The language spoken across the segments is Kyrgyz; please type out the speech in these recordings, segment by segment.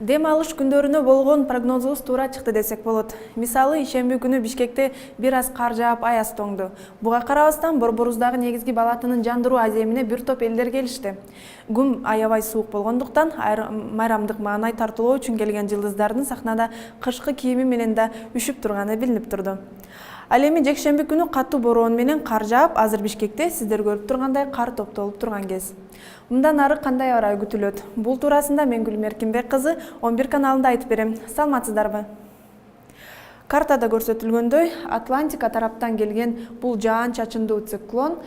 Дем алыш күндөрүнө болгон прогнозубуз туура чыкты десек болот. Мисалы, ишемби күнү Бишкекте бир аз кар жаап аяз тоңду. Буга карабастан Борборуздагы негизги балатынын жандыруу аземине бир топ элдер келишти. Күн аябай суук болгондуктан майрамдык маанай тартуулоо үчүн келген жылдыздардын сахнада кышкы кийими менен да үшүп турганы билинип турду. Ал эми жекшемби күнү катуу бороон менен кар жаап, азыр Бишкекте сиздер көрүп тургандай кар топтолуп турган кез. Мындан ары кандай аба райы күтүлөт? Бул туурасында мен Гүлүм Эркинбек кызы 11 каналында айтып берем. Саламатсыздарбы? Картада көрсөтүлгөндөй, Атлантика тараптан келген бул жаан чачындуу циклон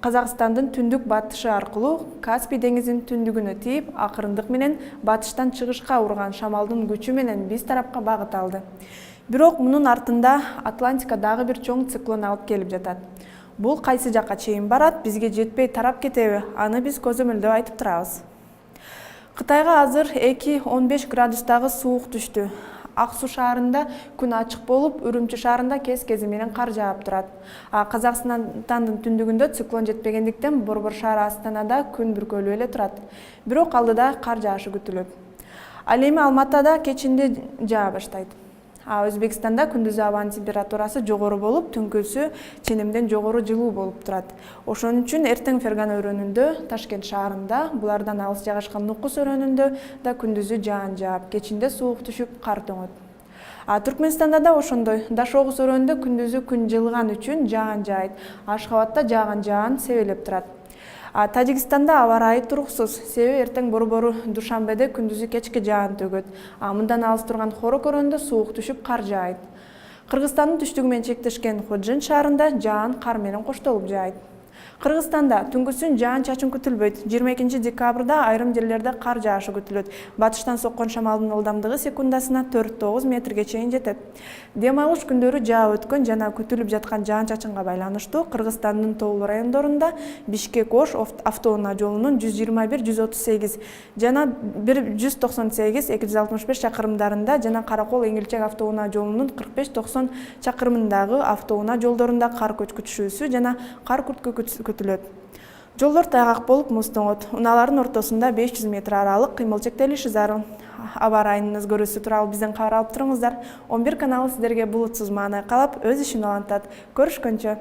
Казакстандын түндүк батышы аркылуу Каспий деңизинин түндүгүнө тийип, акырындык менен батыштан чыгышка урган шамалдын күчү менен биз тарапка багыт алды. Бирок мунун артында Атлантика дагы бир чоң циклон алып келип жатат. Бул кайсы жакка чейин барат, бизге жетпей тарап кетеби? Аны биз көзөмөлдөп айтып турабыз. Кытайга азыр 2-15 градустагы суук түштү. Ак Суу шаарында күн ачык болуп, Үрүмчү шаарында кез-кези менен кар жаап турат. Казакстандын түндүгүндө циклон жетпегендиктен Борбор шаары Астанада күн бүркөлүү эле турат. Бирок алдыда кар жаашы күтүлөт. Ал эми Алматада кечинде жаа баштайт. Өзбекстанда күндүзү абанын температурасы жогору болуп, түнкүсү ченемден жогору жылуу болуп турат. Ошон үчүн эртең Фергана өрөөнүндө, Ташкент шаарында, булардан алыс жайгашкан Нукус өрөөнүндө да күндүзү жаан жаап, кечинде суук түшүп, кар тоңот. Түркмөнстанда да ошондой. Дашогус өрөөнүндө күндүзү күн жылган үчүн жаан жаайт. Ашхабадда жааган жаан себелеп турат. Тажикстанда аба ырайы туруксуз, себеби эртең борбору Душанбеде күндүзү кечки жаан төгөт. Мындан алыс турган Хорок өрөөнүндө суук түшүп, кар жаайт. Кыргызстандын түштүгү менен чектешкен Ходжент шаарында жаан кар менен коштолуп жаайт. Кыргызстанда түнкүсүн жаан чачын күтүлбөйт. 22 декабрда айрым жерлерде кар жаашы күтүлөт. Батыштан соккон шамалдын ылдамдыгы секундасына 4-9 метрге чейин жетет. Дем алыш күндөрү жаап өткөн жана күтүлүп жаткан жаан чачынга байланыштуу Кыргызстандын тоолуу райондорунда Бишкек-Ош автоунаа жолунун 121-138 жана 198-265 чакырымдарында жана Каракол-Эңилчек автоунаа жолунун 45-90 чакырымындагы автоунаа жолдорунда кар көчкүчүшүүсү жана кар күткү күтүлөт. Жолдор тайгак болуп, муз тоңот. Унаалардын ортосунда 500 метр аралык кыймыл чектелиши зарыл. Аба ырайынын өзгөрүүсү тууралуу бизден кабар алып туруңуздар. 11 каналы сиздерге булутсуз маанай каалап, өз ишин улантат. Көрүшкөнчө.